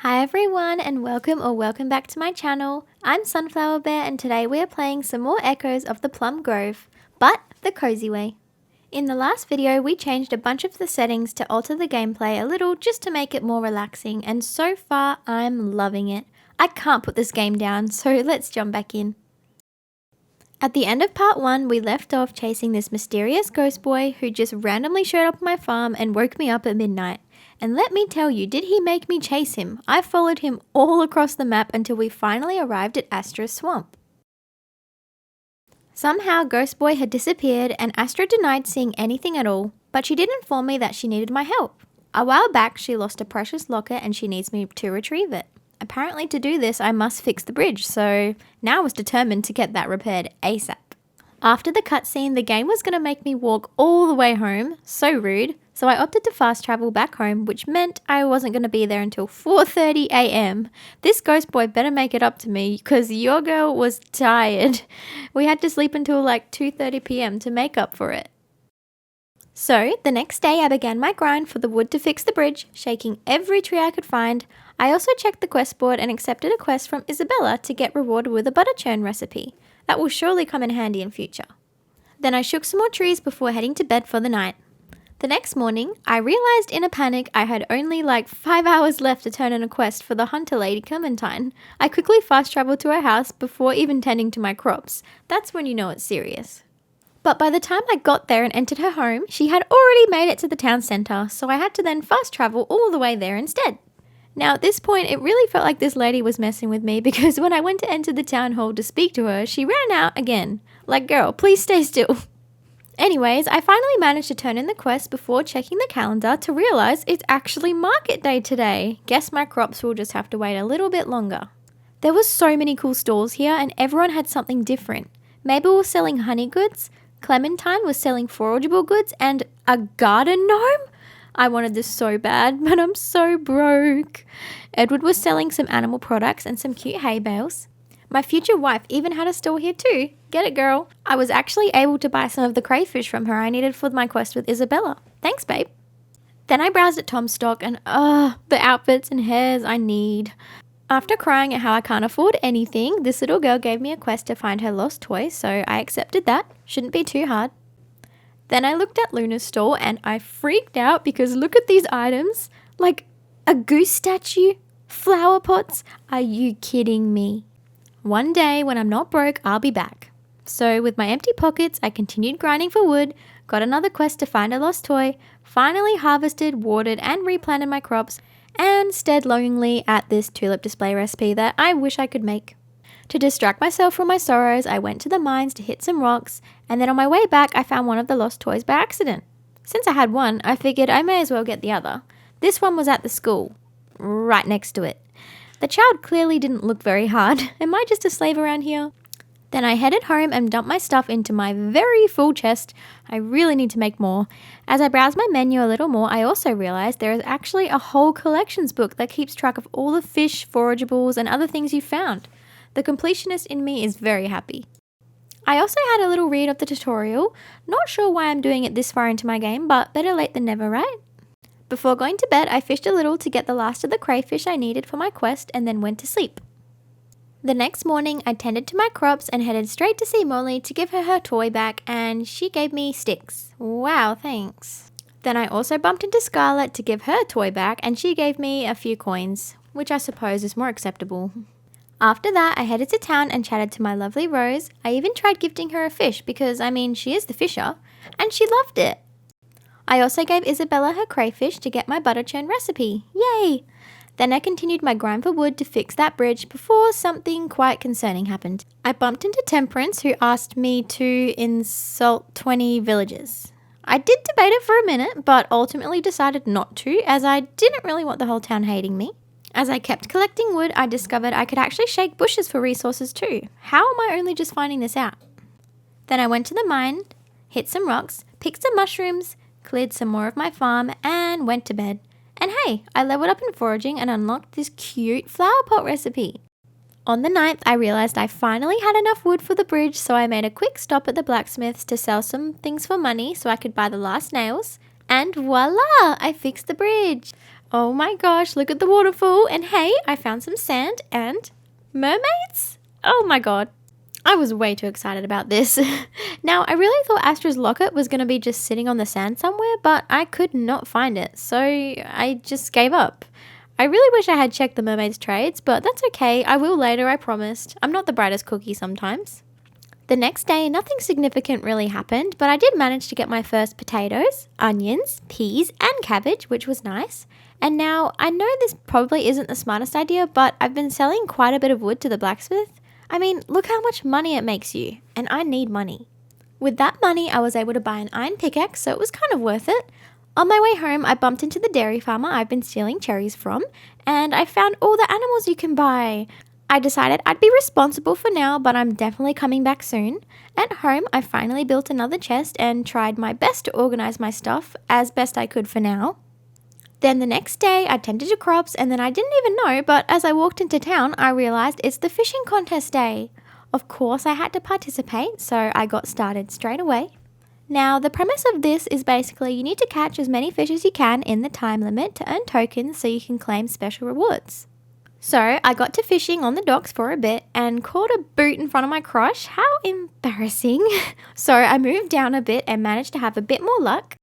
Hi everyone and welcome back to my channel. I'm Sunflower Bear and today we are playing some more Echoes of the Plum Grove, but the cozy way. In the last video we changed a bunch of the settings to alter the gameplay a little just to make it more relaxing, and so far I'm loving it. I can't put this game down, so let's jump back in. At the end of part 1 we left off chasing this mysterious ghost boy who just randomly showed up on my farm and woke me up at midnight. And let me tell you, did he make me chase him? I followed him all across the map until we finally arrived at Astra's swamp. Somehow Ghost Boy had disappeared and Astra denied seeing anything at all, but she did inform me that she needed my help. A while back she lost a precious locket and she needs me to retrieve it. Apparently to do this I must fix the bridge, so now I was determined to get that repaired ASAP. After the cutscene, the game was going to make me walk all the way home, so rude, so I opted to fast travel back home, which meant I wasn't going to be there until 4:30 AM. This ghost boy better make it up to me, because your girl was tired. We had to sleep until like 2:30 PM to make up for it. So, the next day I began my grind for the wood to fix the bridge, shaking every tree I could find. I also checked the quest board and accepted a quest from Isabella to get rewarded with a butter churn recipe. That will surely come in handy in future. Then I shook some more trees before heading to bed for the night. The next morning, I realized in a panic I had only like 5 hours left to turn in a quest for the hunter lady Clementine. I quickly fast traveled to her house before even tending to my crops. That's when you know it's serious. But by the time I got there and entered her home, she had already made it to the town centre, so I had to then fast travel all the way there instead. Now at this point, it really felt like this lady was messing with me because when I went to enter the town hall to speak to her, she ran out again. Like, girl, please stay still. Anyways, I finally managed to turn in the quest before checking the calendar to realise it's actually market day today. Guess my crops will just have to wait a little bit longer. There were so many cool stalls here and everyone had something different. Mabel was selling honey goods, Clementine was selling forageable goods, and a garden gnome? I wanted this so bad, but I'm so broke. Edward was selling some animal products and some cute hay bales. My future wife even had a store here too. Get it, girl. I was actually able to buy some of the crayfish from her I needed for my quest with Isabella. Thanks, babe. Then I browsed at Tom's stock and the outfits and hairs I need. After crying at how I can't afford anything, this little girl gave me a quest to find her lost toy, so I accepted that. Shouldn't be too hard. Then I looked at Luna's stall and I freaked out because look at these items. Like a goose statue, flower pots. Are you kidding me? One day when I'm not broke, I'll be back. So with my empty pockets, I continued grinding for wood, got another quest to find a lost toy, finally harvested, watered and replanted my crops, and stared longingly at this tulip display recipe that I wish I could make. To distract myself from my sorrows, I went to the mines to hit some rocks, and then on my way back I found one of the lost toys by accident. Since I had one, I figured I may as well get the other. This one was at the school, right next to it. The child clearly didn't look very hard. Am I just a slave around here? Then I headed home and dumped my stuff into my very full chest. I really need to make more. As I browsed my menu a little more, I also realized there is actually a whole collections book that keeps track of all the fish, forageables, and other things you found. The completionist in me is very happy. I also had a little read of the tutorial. Not sure why I'm doing it this far into my game, but better late than never, right? Before going to bed, I fished a little to get the last of the crayfish I needed for my quest and then went to sleep. The next morning, I tended to my crops and headed straight to see Molly to give her her toy back, and she gave me sticks. Wow, thanks. Then I also bumped into Scarlett to give her toy back, and she gave me a few coins, which I suppose is more acceptable. After that, I headed to town and chatted to my lovely Rose. I even tried gifting her a fish because, she is the fisher, and she loved it. I also gave Isabella her crayfish to get my butter churn recipe. Yay! Then I continued my grind for wood to fix that bridge before something quite concerning happened. I bumped into Temperance, who asked me to insult 20 villagers. I did debate it for a minute, but ultimately decided not to, as I didn't really want the whole town hating me. As I kept collecting wood, I discovered I could actually shake bushes for resources too. How am I only just finding this out? Then I went to the mine, hit some rocks, picked some mushrooms, cleared some more of my farm, and went to bed. And hey, I leveled up in foraging and unlocked this cute flower pot recipe. On the 9th, I realized I finally had enough wood for the bridge, so I made a quick stop at the blacksmith's to sell some things for money so I could buy the last nails. And voila! I fixed the bridge. Oh my gosh, look at the waterfall. And hey, I found some sand and mermaids. Oh my god. I was way too excited about this. Now, I really thought Astra's locket was going to be just sitting on the sand somewhere, but I could not find it, so I just gave up. I really wish I had checked the mermaid's trades, but that's okay. I will later, I promised. I'm not the brightest cookie sometimes. The next day, nothing significant really happened, but I did manage to get my first potatoes, onions, peas, and cabbage, which was nice. And now, I know this probably isn't the smartest idea, but I've been selling quite a bit of wood to the blacksmith. I mean, look how much money it makes you, and I need money. With that money, I was able to buy an iron pickaxe, so it was kind of worth it. On my way home, I bumped into the dairy farmer I've been stealing cherries from, and I found all the animals you can buy. I decided I'd be responsible for now, but I'm definitely coming back soon. At home, I finally built another chest and tried my best to organize my stuff as best I could for now. Then the next day, I tended to crops, and then I didn't even know, but as I walked into town, I realized it's the fishing contest day. Of course, I had to participate, so I got started straight away. Now, the premise of this is basically you need to catch as many fish as you can in the time limit to earn tokens so you can claim special rewards. So, I got to fishing on the docks for a bit and caught a boot in front of my crush. How embarrassing. So, I moved down a bit and managed to have a bit more luck.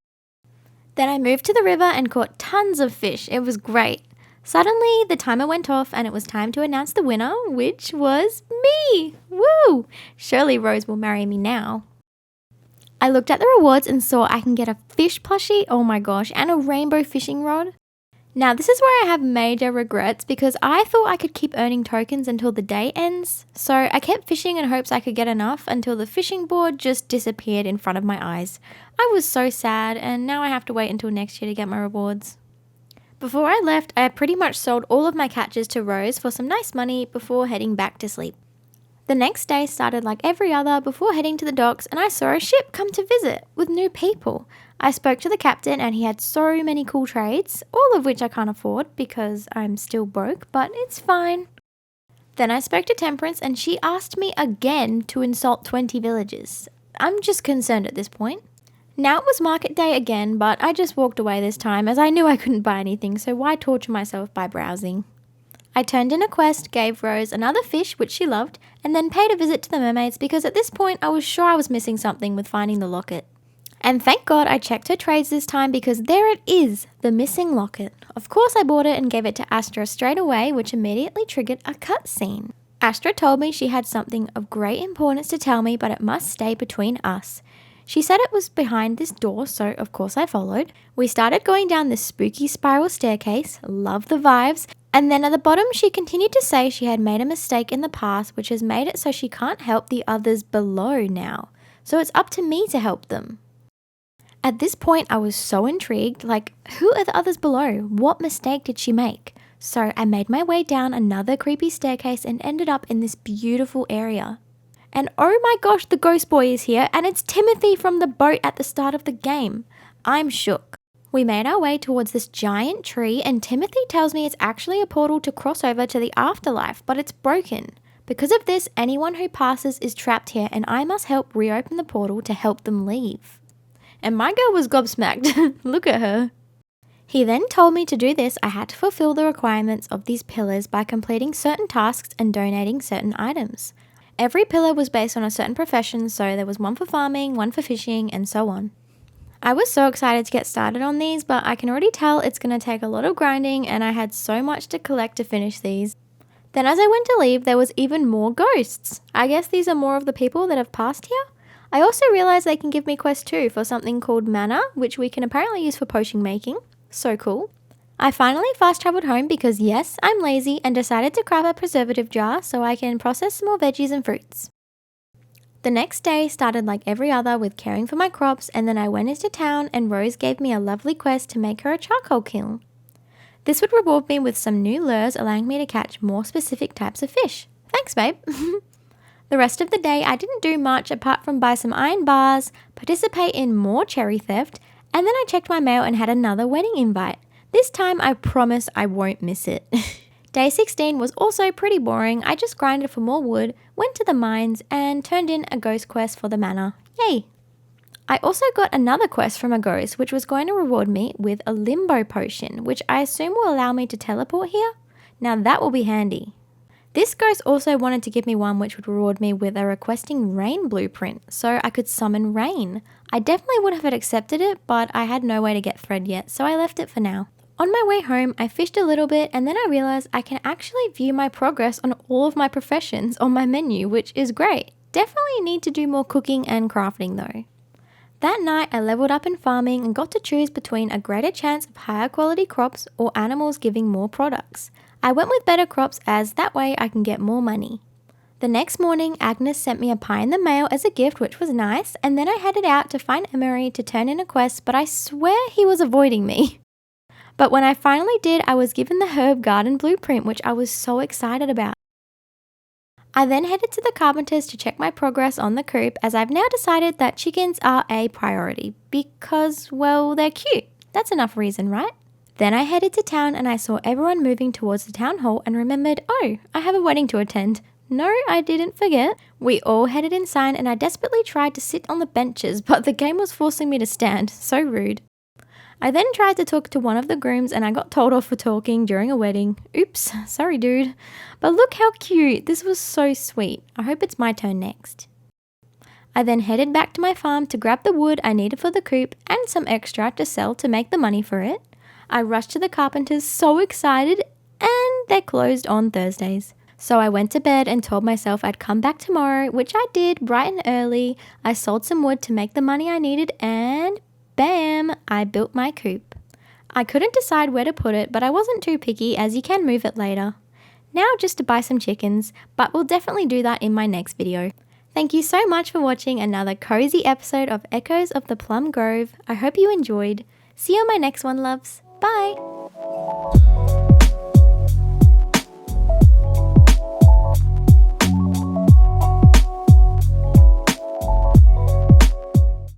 Then I moved to the river and caught tons of fish. It was great. Suddenly, the timer went off and it was time to announce the winner, which was me. Woo! Surely Rose will marry me now. I looked at the rewards and saw I can get a fish plushie, oh my gosh, and a rainbow fishing rod. Now, this is where I have major regrets because I thought I could keep earning tokens until the day ends. So I kept fishing in hopes I could get enough until the fishing board just disappeared in front of my eyes. I was so sad, and now I have to wait until next year to get my rewards. Before I left, I pretty much sold all of my catches to Rose for some nice money before heading back to sleep. The next day started like every other before heading to the docks, and I saw a ship come to visit with new people. I spoke to the captain and he had so many cool trades, all of which I can't afford because I'm still broke, but it's fine. Then I spoke to Temperance and she asked me again to insult 20 villagers. I'm just concerned at this point. Now it was market day again, but I just walked away this time as I knew I couldn't buy anything, so why torture myself by browsing? I turned in a quest, gave Rose another fish, which she loved, and then paid a visit to the mermaids because at this point I was sure I was missing something with finding the locket. And thank God I checked her trades this time because there it is, the missing locket. Of course I bought it and gave it to Astra straight away, which immediately triggered a cutscene. Astra told me she had something of great importance to tell me, but it must stay between us. She said it was behind this door, so of course I followed. We started going down this spooky spiral staircase, love the vibes, and then at the bottom she continued to say she had made a mistake in the past which has made it so she can't help the others below now. So it's up to me to help them. At this point I was so intrigued, like who are the others below? What mistake did she make? So I made my way down another creepy staircase and ended up in this beautiful area. And oh my gosh, the ghost boy is here, and it's Timothy from the boat at the start of the game. I'm shook. We made our way towards this giant tree, and Timothy tells me it's actually a portal to cross over to the afterlife, but it's broken. Because of this, anyone who passes is trapped here, and I must help reopen the portal to help them leave. And my girl was gobsmacked. Look at her. He then told me to do this, I had to fulfill the requirements of these pillars by completing certain tasks and donating certain items. Every pillar was based on a certain profession, so there was one for farming, one for fishing, and so on. I was so excited to get started on these, but I can already tell it's going to take a lot of grinding and I had so much to collect to finish these. Then as I went to leave, there was even more ghosts. I guess these are more of the people that have passed here. I also realized they can give me quest 2 for something called mana, which we can apparently use for potion making. So cool. I finally fast traveled home because yes, I'm lazy and decided to grab a preservative jar so I can process some more veggies and fruits. The next day started like every other with caring for my crops, and then I went into town and Rose gave me a lovely quest to make her a charcoal kiln. This would reward me with some new lures allowing me to catch more specific types of fish. Thanks, babe. The rest of the day I didn't do much apart from buy some iron bars, participate in more cherry theft, and then I checked my mail and had another wedding invite. This time I promise I won't miss it. Day 16 was also pretty boring. I just grinded for more wood, went to the mines, and turned in a ghost quest for the manor. Yay! I also got another quest from a ghost, which was going to reward me with a limbo potion, which I assume will allow me to teleport here. Now that will be handy. This ghost also wanted to give me one which would reward me with a requesting rain blueprint, so I could summon rain. I definitely would have accepted it, but I had no way to get thread yet, so I left it for now. On my way home, I fished a little bit and then I realized I can actually view my progress on all of my professions on my menu, which is great. Definitely need to do more cooking and crafting though. That night, I leveled up in farming and got to choose between a greater chance of higher quality crops or animals giving more products. I went with better crops as that way I can get more money. The next morning, Agnes sent me a pie in the mail as a gift, which was nice, and then I headed out to find Emery to turn in a quest, but I swear he was avoiding me. But when I finally did, I was given the herb garden blueprint, which I was so excited about. I then headed to the carpenters to check my progress on the coop, as I've now decided that chickens are a priority because, well, they're cute. That's enough reason, right? Then I headed to town and I saw everyone moving towards the town hall and remembered, oh, I have a wedding to attend. No, I didn't forget. We all headed inside and I desperately tried to sit on the benches, but the game was forcing me to stand. So rude. I then tried to talk to one of the grooms and I got told off for talking during a wedding. Oops, sorry dude. But look how cute. This was so sweet. I hope it's my turn next. I then headed back to my farm to grab the wood I needed for the coop and some extra to sell to make the money for it. I rushed to the carpenters so excited and they're closed on Thursdays. So I went to bed and told myself I'd come back tomorrow, which I did bright and early. I sold some wood to make the money I needed and bam, I built my coop. I couldn't decide where to put it, but I wasn't too picky as you can move it later. Now just to buy some chickens, but we'll definitely do that in my next video. Thank you so much for watching another cozy episode of Echoes of the Plum Grove. I hope you enjoyed. See you on my next one, loves. Bye!